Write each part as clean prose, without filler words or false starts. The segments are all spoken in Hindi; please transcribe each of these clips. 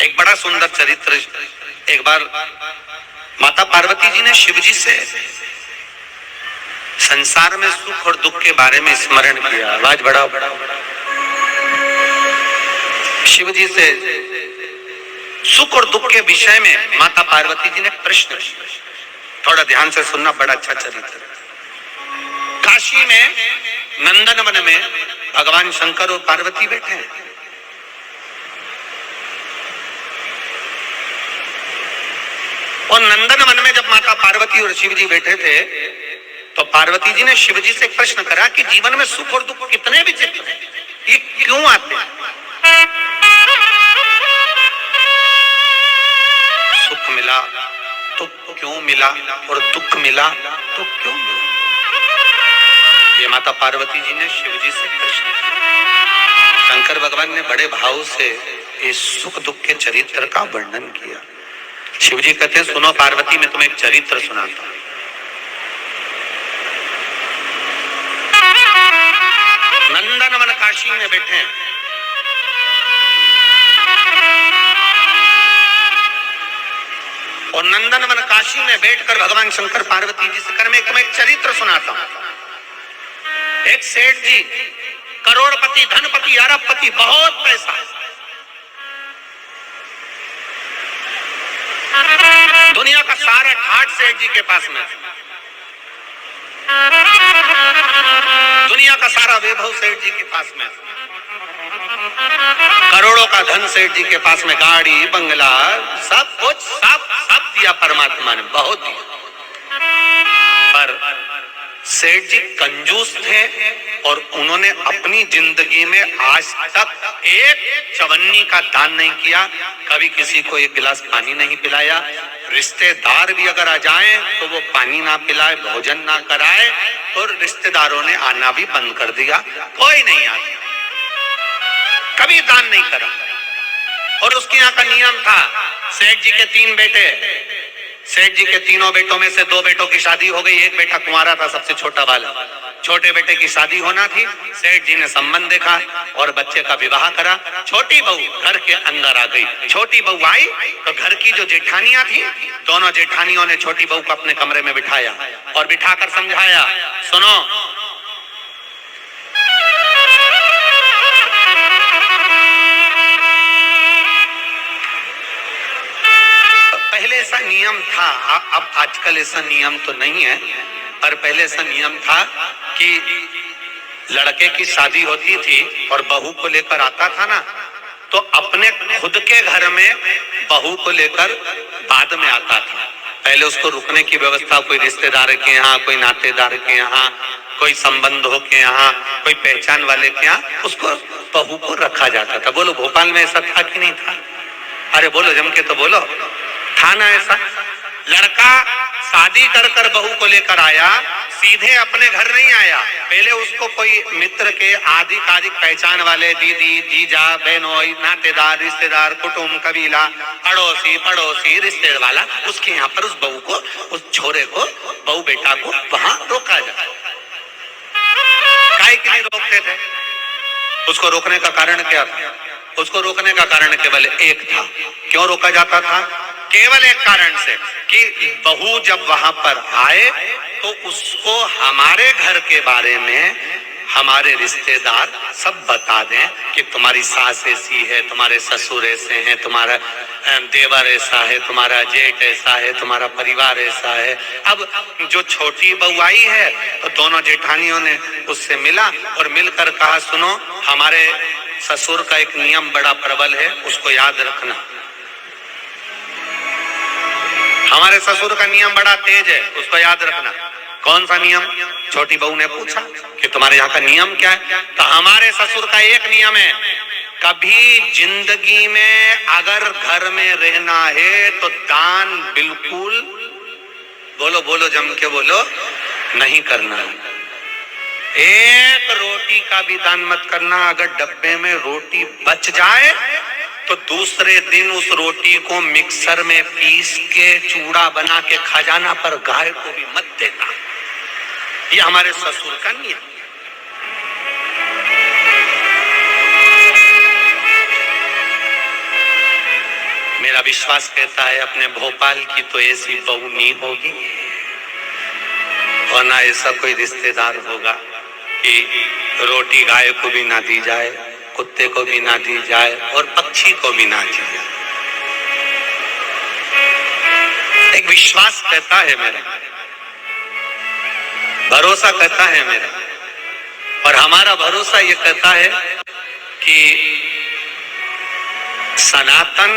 एक बड़ा सुंदर चरित्र। एक बार माता पार्वती जी ने शिव जी से संसार में सुख और दुख के बारे में स्मरण किया। आवाज बढ़ाओ। शिव जी से सुख और दुख के विषय में माता पार्वती जी ने प्रश्न किया। थोड़ा ध्यान से सुनना, बड़ा अच्छा चरित्र। काशी में नंदन वन में भगवान शंकर और पार्वती बैठे हैं। और नंदन वन में जब माता पार्वती और शिव जी बैठे थे तो पार्वती जी ने शिव जी से एक प्रश्न करा कि जीवन में सुख और दुख कितने विचित्र हैं, ये क्यों आते हैं? सुख मिला तो क्यों मिला और दुख मिला तो क्यों मिला? ये माता पार्वती जी ने शिव जी से प्रश्न किया। शंकर भगवान ने बड़े भाव से इस सुख दुख के चरित्र का वर्णन किया। शिव जी कहते हैं, सुनो पार्वती, मैं तुम्हें एक चरित्र सुनाता हूं। नंदन वन काशी में बैठे हैं और नंदन वन काशी में बैठकर भगवान शंकर पार्वती जी से कर मैं तुम्हें एक चरित्र सुनाता हूं। एक सेठ जी, करोड़पति, धनपति, अरबपति, बहुत पैसा, दुनिया का सारा ठाट सेठ जी के पास में, दुनिया का सारा वैभव सेठ जी के पास में, करोड़ों का धन सेठ जी के पास में, गाड़ी बंगला सब कुछ सब दिया परमात्मा ने, बहुत दिया। पर सेठ जी कंजूस थे और उन्होंने अपनी जिंदगी में आज तक एक चवन्नी का दान नहीं किया, कभी किसी को एक गिलास पानी नहीं पिलाया। रिश्तेदार भी अगर आ जाएं तो वो पानी ना पिलाए, भोजन ना कराए, और रिश्तेदारों ने आना भी बंद कर दिया, कोई नहीं आता, कभी दान नहीं करा। और उसके यहाँ का नियम था, सेठ जी के 3 बेटे, सेठ जी के तीनों बेटों में से 2 बेटों की शादी हो गई, एक बेटा कुंवारा था, सबसे छोटा वाला। छोटे बेटे की शादी होना थी, सेठ जी ने संबंध देखा और बच्चे का विवाह करा। छोटी बहू घर के अंदर आ गई। छोटी बहू आई तो घर की जो जेठानियां थी, दोनों जेठानियों ने छोटी बहू को अपने कमरे में बिठाया और बिठाकर समझाया, सुनो, पहले ऐसा नियम था, अब आजकल ऐसा नियम तो नहीं है, पर पहले ऐसा नियम था कि लड़के की शादी होती थी और बहू को लेकर आता था ना, तो अपने खुद के घर में बहू को लेकर बाद में आता था। पहले उसको रुकने की व्यवस्था कोई रिश्तेदार के यहाँ, कोई नातेदार के यहाँ, कोई संबंधों के यहाँ, कोई पहचान वाले के यहाँ उसको बहू को रखा जाता था। बोलो भोपाल में ऐसा था कि नहीं था? अरे बोलो, जम के तो बोलो, था ना ऐसा? लड़का शादी कर कर बहू को लेकर आया, सीधे अपने घर नहीं आया, पहले उसको कोई मित्र के आदि कादिक पहचान वाले, दीदी, जीजा, बहनोई, नातेदार, रिश्तेदार, कुटुंब, कबीला, अड़ोसी पड़ोसी, रिश्तेदार वाला, उसके यहाँ पर उस बहू को, उस छोरे को, बहू बेटा को वहां रोका जाए। काहे के लिए रोकते थे? उसको रोकने का कारण क्या था? उसको रोकने का कारण केवल एक था। क्यों रोका जाता था? केवल एक कारण से कि बहू जब वहां पर आए तो उसको हमारे घर के बारे में हमारे रिश्तेदार सब बता दें कि तुम्हारी सास ऐसी है, तुम्हारे ससुर ऐसे हैं, तुम्हारा देवर ऐसा है, तुम्हारा जेठ ऐसा है, तुम्हारा परिवार ऐसा है। अब जो छोटी बहू आई है तो दोनों जेठानियों ने उससे मिला और मिलकर कहा, सुनो, हमारे ससुर का एक नियम बड़ा प्रबल है, उसको याद रखना। हमारे ससुर का नियम बड़ा तेज है, उसको याद रखना। कौन सा नियम? छोटी बहू ने पूछा कि तुम्हारे यहाँ का नियम क्या है? तो हमारे ससुर का एक नियम है, कभी जिंदगी में अगर घर में रहना है तो दान बिल्कुल, बोलो बोलो जम के बोलो, नहीं करना है। एक रोटी का भी दान मत करना। अगर डब्बे में रोटी बच जाए तो दूसरे दिन उस रोटी को मिक्सर में पीस के चूड़ा बना के खा जाना, पर गाय को भी मत देना। ये हमारे ससुर का नियम। मेरा विश्वास कहता है अपने भोपाल की तो ऐसी बहू नहीं होगी और ना ऐसा कोई रिश्तेदार होगा कि रोटी गाय को भी ना दी जाए, कुत्ते को भी ना दी जाए और पक्षी को भी ना दी जाए। एक विश्वास कहता है मेरा, भरोसा कहता है मेरा, और हमारा भरोसा ये कहता है कि सनातन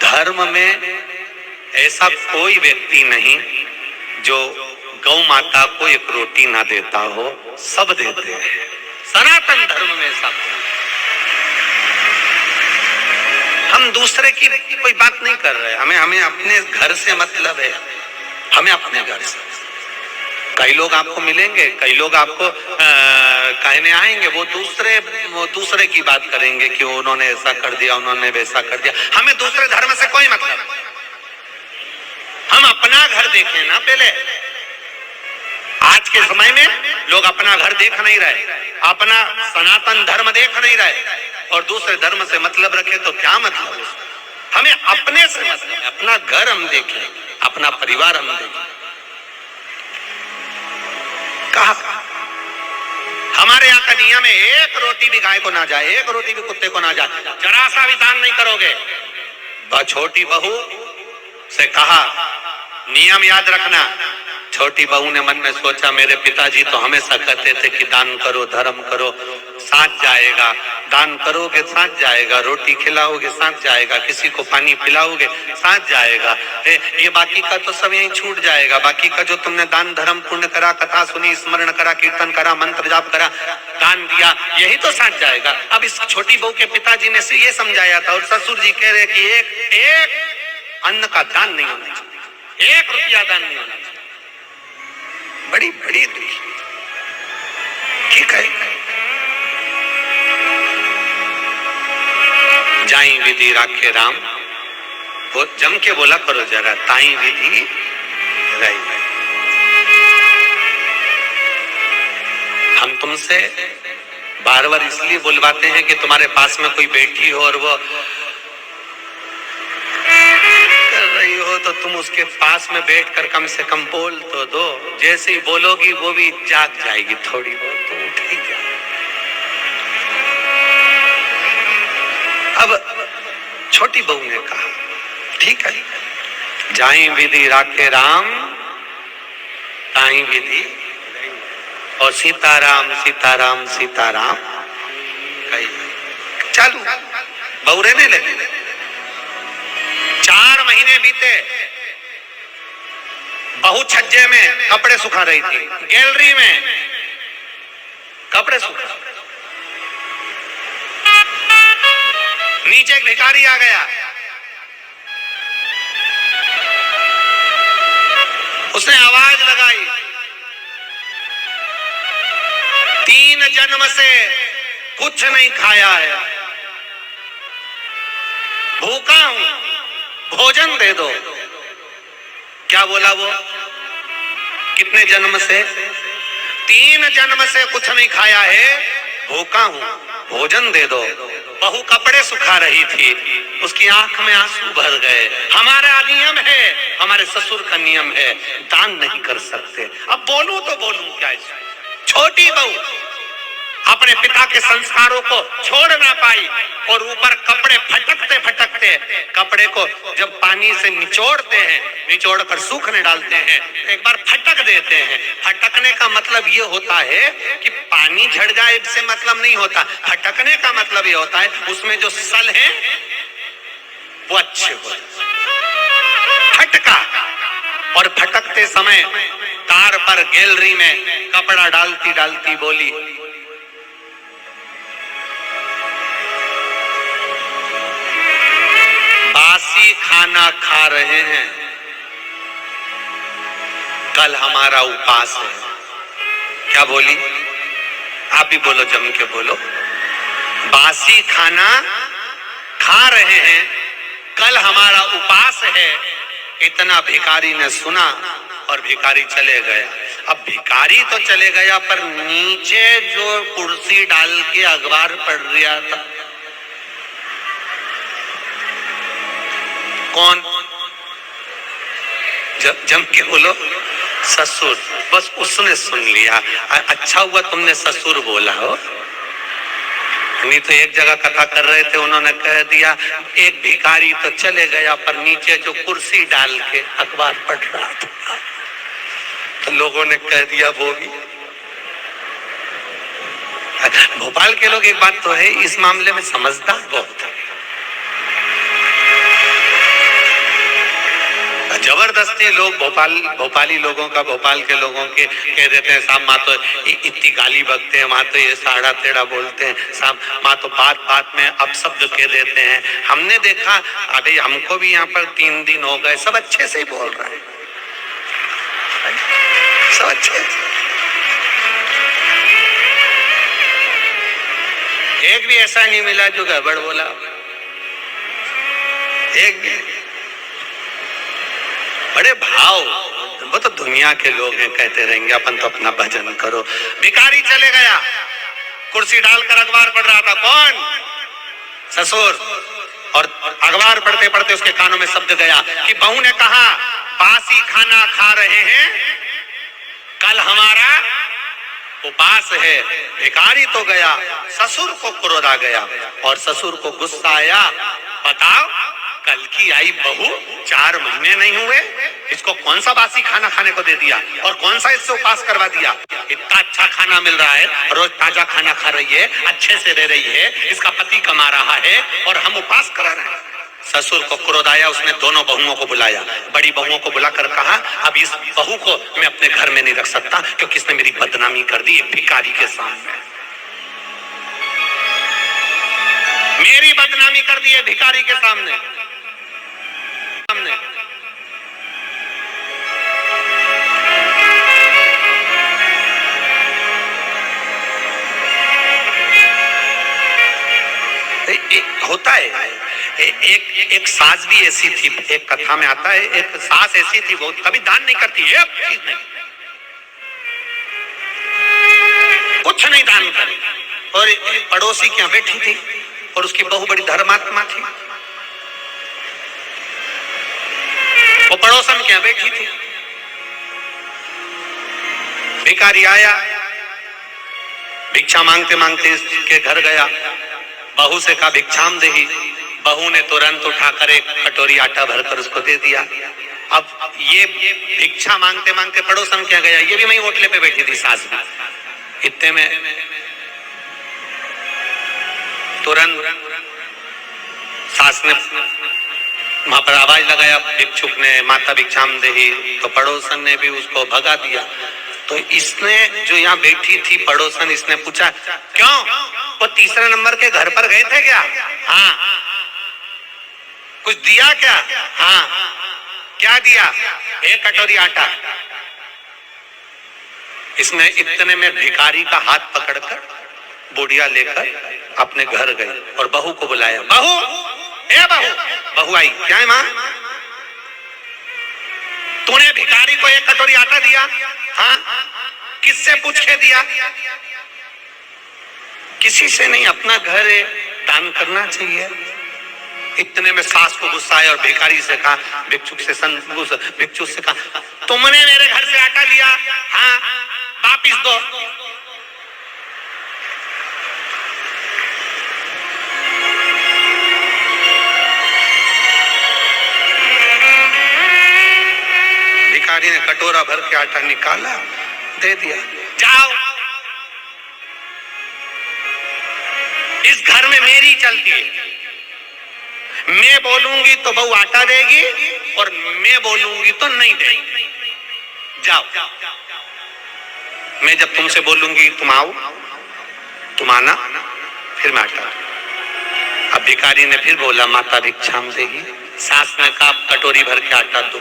धर्म में ऐसा कोई व्यक्ति नहीं जो गौ माता को एक रोटी ना देता हो, सब देते हैं। सनातन धर्म में ऐसा कोई, हम दूसरे की कोई बात नहीं कर रहे, हमें अपने घर से मतलब है, हमें अपने घर से। कई लोग आपको मिलेंगे, कई लोग आपको कहने आएंगे, वो दूसरे की बात करेंगे कि उन्होंने ऐसा कर दिया, उन्होंने वैसा कर दिया। हमें दूसरे धर्म से कोई मतलब, हम अपना घर देखें ना पहले। आज के समय में लोग अपना घर देख नहीं रहे, अपना सनातन धर्म देख नहीं रहे और दूसरे धर्म से मतलब रखे तो क्या मतलब है? हमें अपने से मतलब है, अपना घर हम देखें, अपना परिवार हम देखें। कहा हमारे यहाँ का नियम है, एक रोटी भी गाय को ना जाए, एक रोटी भी कुत्ते को ना जाए, जरा सा भी दान नहीं करोगे। छोटी बहू से कहा नियम याद रखना। छोटी बहू ने मन में सोचा मेरे पिताजी तो हमेशा कहते थे कि दान करो, धर्म करो, साथ जाएगा। दान करोगे साथ जाएगा, रोटी खिलाओगे साथ जाएगा, किसी को पानी पिलाओगे साथ जाएगा। ये बाकी का तो सब यहीं छूट जाएगा। बाकी का जो तुमने दान धर्म पुण्य करा, कथा सुनी, स्मरण करा, कीर्तन करा, मंत्र जाप करा, दान दिया, यही तो साथ जाएगा। अब इस छोटी बहू के पिताजी ने से ये समझाया था और ससुर जी कह रहे कि एक अन्न का दान नहीं होना चाहिए, एक रुपया दान नहीं होना चाहिए। बड़ी बड़ी ठीक है। जाई विधि राखे राम, वो जम के बोला करो जरा, ताई विधि रही। हम तुमसे बार बार इसलिए बुलवाते हैं कि तुम्हारे पास में कोई बैठी हो और वो कर रही हो तो तुम उसके पास में बैठकर कम से कम बोल तो दो। जैसे ही बोलोगी वो भी जाग जाएगी, थोड़ी बहुत तो उठ ही जाए। अब छोटी बहू ने कहा ठीक है, जाई विधि राखे राम, ताई विधि, और सीताराम सीताराम सीताराम कही चालू। बहू रहने लगी। 4 महीने बीते, बहू छज्जे में कपड़े सुखा रही थी, गैलरी में कपड़े सुखा। नीचे एक भिखारी आ गया, उसने आवाज लगाई, 3 जन्म से कुछ नहीं खाया है, भूखा हूं, भोजन दे दो। क्या बोला वो? कितने जन्म से? 3 जन्म से कुछ नहीं खाया है, भूखा हूं, भोजन दे दो। बहू कपड़े सुखा रही थी, उसकी आंख में आंसू भर गए। हमारा नियम है, हमारे ससुर का नियम है, दान नहीं कर सकते। अब बोलूं तो बोलूं क्या? छोटी बहू अपने पिता के संस्कारों को छोड़ ना पाई और ऊपर कपड़े फटकते फटकते, कपड़े को जब पानी से निचोड़ते हैं, निचोड़ कर सूखने डालते हैं, एक बार फटक देते हैं। फटकने का मतलब ये होता है कि पानी झड़ जाए से मतलब नहीं होता। फटकने का मतलब ये होता है उसमें जो सल है वो अच्छे हो। फटका, और फटकते समय तार पर गैलरी में कपड़ा डालती डालती बोली, बासी खाना खा रहे हैं, कल हमारा उपास है। क्या बोली? आप भी बोलो, जम के बोलो। बासी खाना खा रहे हैं, कल हमारा उपास है। इतना भिखारी ने सुना और भिखारी चले गया। अब भिखारी तो चले गया, पर नीचे जो कुर्सी डाल के अखबार पढ़ रहा था, कौन? जम के बोलो, ससुर। बस उसने सुन लिया। अच्छा हुआ तुमने ससुर बोला हो, नहीं तो एक जगह कथा कर रहे थे, उन्होंने कह दिया एक भिखारी तो चले गया, पर नीचे जो कुर्सी डाल के अखबार पढ़ रहा था, तो लोगों ने कह दिया वो भी। भोपाल के लोग, एक बात तो है, इस मामले में समझदार बहुत है। जबरदस्ती लोग भोपाली लोगों का, भोपाल के लोगों के कह देते हैं साहब माँ तो इतनी गाली बकते हैं, माँ तो ये साड़ा तेड़ा बोलते हैं, साहब माँ तो बात बात में अपशब्द कह देते हैं। हमने देखा, अभी हमको भी यहाँ पर 3 दिन हो गए, सब अच्छे से ही बोल रहे हैं, सब अच्छे। एक भी ऐसा नहीं मिला जो गड़बड़ बोला, एक भी। बड़े भाव, वो तो दुनिया के लोग हैं, कहते रहेंगे अपन तो अपना भजन करो। भिखारी चले गया, कुर्सी डालकर अखबार पढ़ रहा था, कौन? ससुर। और अखबार पढ़ते पढ़ते उसके कानों में शब्द गया कि बहू ने कहा बासी खाना खा रहे हैं, कल हमारा उपास है। भिखारी तो गया, ससुर को क्रोध आ गया और ससुर को गुस्सा आया, बताओ कल की आई बहू 4 महीने नहीं हुए, इसको कौन सा बासी खाना खाने को दे दिया और कौन सा इससे उपास करवा दिया? इतना अच्छा खाना मिल रहा है, रोज ताजा खाना खा रही है, अच्छे से रह रही है, इसका पति कमा रहा है और हम उपास करा रहे हैं। ससुर को क्रोध आया, उसने दोनों बहुओं को बुलाया, बड़ी बहुओं को बुलाकर कहा अब इस बहू को मैं अपने घर में नहीं रख सकता, क्योंकि इसने मेरी बदनामी कर दी भिखारी के सामने, मेरी बदनामी कर दी है भिखारी के सामने। होता है, एक सास भी ऐसी थी, एक कथा में आता है, एक सास ऐसी थी, वो कभी दान नहीं करती, एक चीज नहीं, कुछ नहीं दान करी। और एक पड़ोसी के यहाँ बैठी थी और उसकी बहू बड़ी धर्मात्मा थी, वो पड़ोसन के यहाँ बैठी थी। भिखारी आया, भिक्षा मांगते मांगते इसके घर गया, बहू से कहा भिक्षाम देही। बहू ने तुरंत उठाकर एक कटोरी आटा भरकर उसको दे दिया। अब ये भिक्षा मांगते मांगते पड़ोसन क्या गया, ये भी वहीं होटले पे बैठी थी सास भी। इतने में तुरंत सास ने वहां पर आवाज लगाया, भिक्षुक ने, माता भिक्षाम देही, तो पड़ोसन ने भी उसको भगा दिया। तो इसने, जो यहाँ बैठी थी पड़ोसन, इसने पूछा क्यों, वो 3रे नंबर के घर पर गए थे क्या? हाँ। कुछ दिया क्या? हाँ। क्या दिया? 1 कटोरी आटा। इसने इतने में भिखारी का हाथ पकड़कर बुढ़िया लेकर अपने घर गई और बहू को बुलाया, बहू, ए बहू। बहू आई, क्या है माँ? तूने भिखारी को 1 कटोरी आटा दिया? हाँ। किससे पूछ के दिया? किसी से नहीं, अपना घर है, दान करना चाहिए। इतने में सास को गुस्सा आया और भिखारी से कहा, भिक्षुक से कहा, तुमने मेरे घर से आटा लिया? हाँ। वापिस दो। भिखारी ने कटोरा भर के आटा निकाला, दे दिया, जाओ, इस घर में मेरी चलती है, मैं बोलूंगी तो बहू आटा देगी और मैं बोलूंगी तो नहीं देगी, जाओ। मैं जब तुमसे बोलूंगी तुम आओ, तुम आना, फिर मैं आटा। अब भिखारी ने फिर बोला, माता भिक्षाम देही। सास ने कहा, कटोरी भर के आटा दो।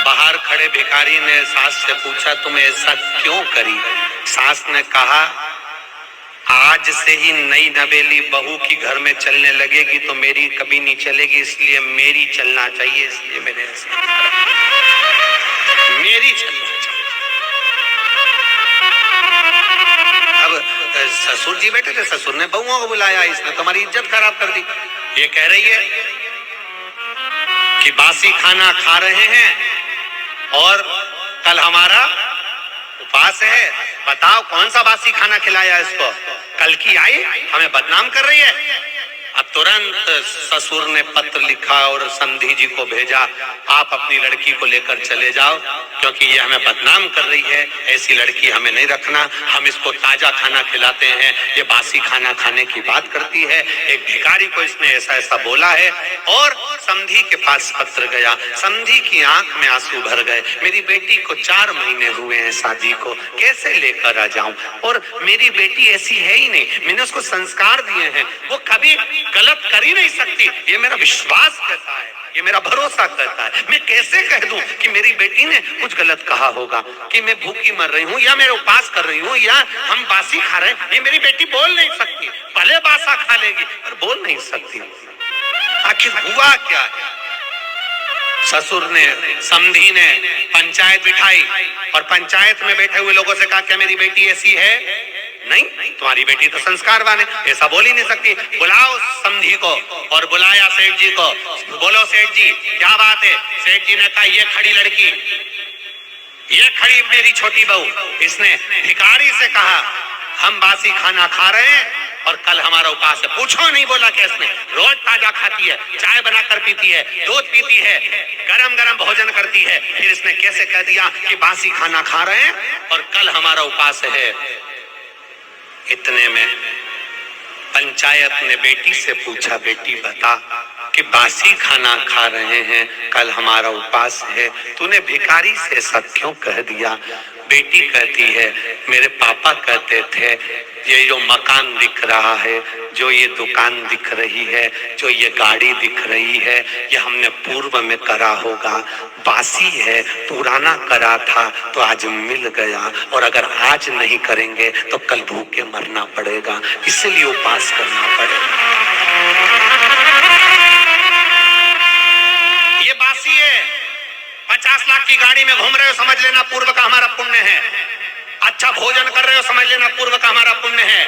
बाहर खड़े भिखारी ने सास से पूछा, तुम ऐसा क्यों करी? सास ने कहा, आज से ही नई नवेली बहू की घर में चलने लगेगी तो मेरी कभी नहीं चलेगी, इसलिए मेरी चलना चाहिए, इसलिए मैंने ऐसा मेरी चलना चाहिए। अब ससुर जी बैठे थे, ससुर ने बहुओं को बुलाया, इसने तुम्हारी इज्जत खराब कर दी। ये कह रही है कि बासी खाना खा रहे हैं और कल हमारा उपवास है। बताओ कौन सा बासी खाना खिलाया इसको? कल की आई हमें बदनाम कर रही है। अब तुरंत ससुर ने पत्र लिखा और समधी जी को भेजा, आप अपनी लड़की को लेकर चले जाओ, क्योंकि ये हमें बदनाम कर रही है, ऐसी लड़की हमें नहीं रखना, हम इसको ताजा खाना खिलाते हैं, ये बासी खाना खाने की बात करती है। एक भिखारी को इसने ऐसा ऐसा बोला है। और समधी के पास पत्र गया, समधी की आंख में आंसू भर गए। मेरी बेटी को 4 महीने हुए हैं शादी को, कैसे लेकर आ जाऊं? और मेरी बेटी ऐसी है ही नहीं, मैंने उसको संस्कार दिए हैं, वो कभी गलत कर ही नहीं सकती, ये मेरा विश्वास कहता है, ये मेरा भरोसा कहता है। मैं कैसे कह दूं कि मेरी बेटी ने कुछ गलत कहा होगा, कि मैं भूखी मर रही हूं या मैं उपवास कर रही हूं या हम बासी खा रहे हैं? ये मेरी बेटी बोल नहीं सकती, भले बासा खा लेगी पर बोल नहीं सकती। आखिर हुआ क्या है? ससुर ने, समधी ने पंचायत बिठाई और पंचायत में बैठे हुए लोगों से कहा, क्या मेरी बेटी ऐसी है? नहीं, तुम्हारी बेटी तो संस्कारवान है, ऐसा बोल ही नहीं सकती। बुलाओ समधी को। और बुलाया सेठ जी को। बोलो सेठ जी क्या बात है? सेठ जी ने कहा, ये खड़ी लड़की, ये खड़ी मेरी छोटी बहू, इसने भिखारी से कहा हम बासी खाना खा रहे हैं और कल हमारा उपवास है। पूछो नहीं बोला कि इसने रोज ताजा खाती है, चाय बनाकर पीती है, दूध पीती है, गरम गरम भोजन करती है, फिर इसने कैसे कह दिया कि बासी खाना खा रहे हैं और कल हमारा उपवास है? इतने में पंचायत ने बेटी से पूछा, बेटी बता कि बासी खाना खा रहे हैं, कल हमारा उपवास है, तूने भिखारी से ऐसा क्यों कह दिया? बेटी कहती है, मेरे पापा कहते थे ये जो मकान दिख रहा है, जो ये दुकान दिख रही है, जो ये गाड़ी दिख रही है, ये हमने पूर्व में करा होगा, बासी है, पुराना करा था तो आज मिल गया, और अगर आज नहीं करेंगे तो कल भूखे मरना पड़ेगा, इसलिए उपवास करना पड़ेगा। ये बासी है, 50 लाख की गाड़ी में घूम रहे हो, समझ लेना पूर्व का हमारा पुण्य है। अच्छा भोजन कर रहे हो, समझ लेना पूर्व का हमारा पुण्य है।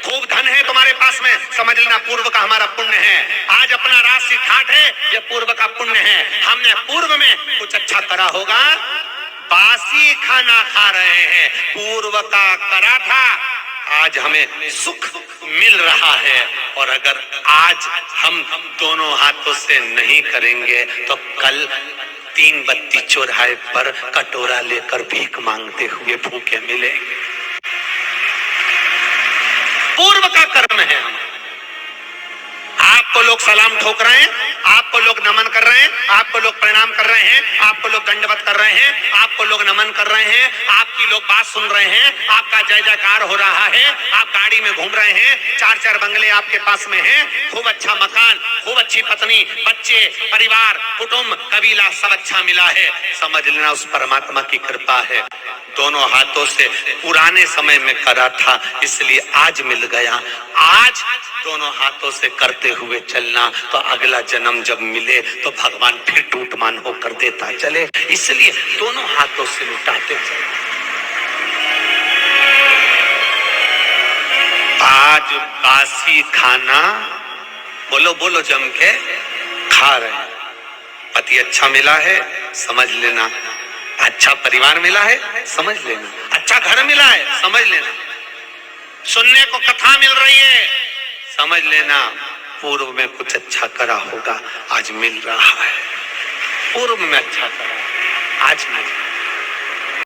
खूब धन है तुम्हारे पास में, समझ लेना पूर्व का हमारा पुण्य है। आज अपना राशि ठाट है, ये पूर्व का पुण्य है। हमने पूर्व में कुछ अच्छा करा होगा, बासी खाना खा रहे हैं, पूर्व का करा था, आज हमें सुख मिल रहा है। और अगर आज हम दोनों हाथों से नहीं करेंगे तो कल 3 बत्ती चौराहे पर कटोरा लेकर भीख मांगते हुए भूखे मिलेंगे। पूर्व का कर्म है। हम आपको लोग सलाम ठोक रहे हैं, आपको लोग नमन कर रहे हैं, आपको लोग प्रणाम कर रहे हैं, आपको लोग दंडवत कर रहे हैं, आपको लोग नमन कर रहे हैं, आपकी लोग बात सुन रहे हैं, आपका जय जयकार हो रहा है, आप गाड़ी में घूम रहे हैं, 4-4 बंगले आपके पास में हैं, खूब अच्छा मकान, खूब अच्छी पत्नी, बच्चे, परिवार, कुटुंब, कबीला सब अच्छा मिला है। समझ लेना उस परमात्मा की कृपा है। दोनों हाथों से पुराने समय में करा था, इसलिए आज मिल गया। आज दोनों हाथों से करते हुए चलना, तो अगला जन्म जब मिले तो भगवान फिर टूटमान होकर देता चले, इसलिए दोनों हाथों से लुटाते चले। आज बासी खाना, बोलो बोलो जम के खा रहे हैं। पति अच्छा मिला है, समझ लेना अच्छा परिवार मिला है, समझ लेना अच्छा घर मिला है, समझ लेना सुनने को कथा मिल रही है, समझ लेना पूर्व में कुछ अच्छा करा होगा, आज मिल रहा है। पूर्व में अच्छा करा, आज मिल रहा है।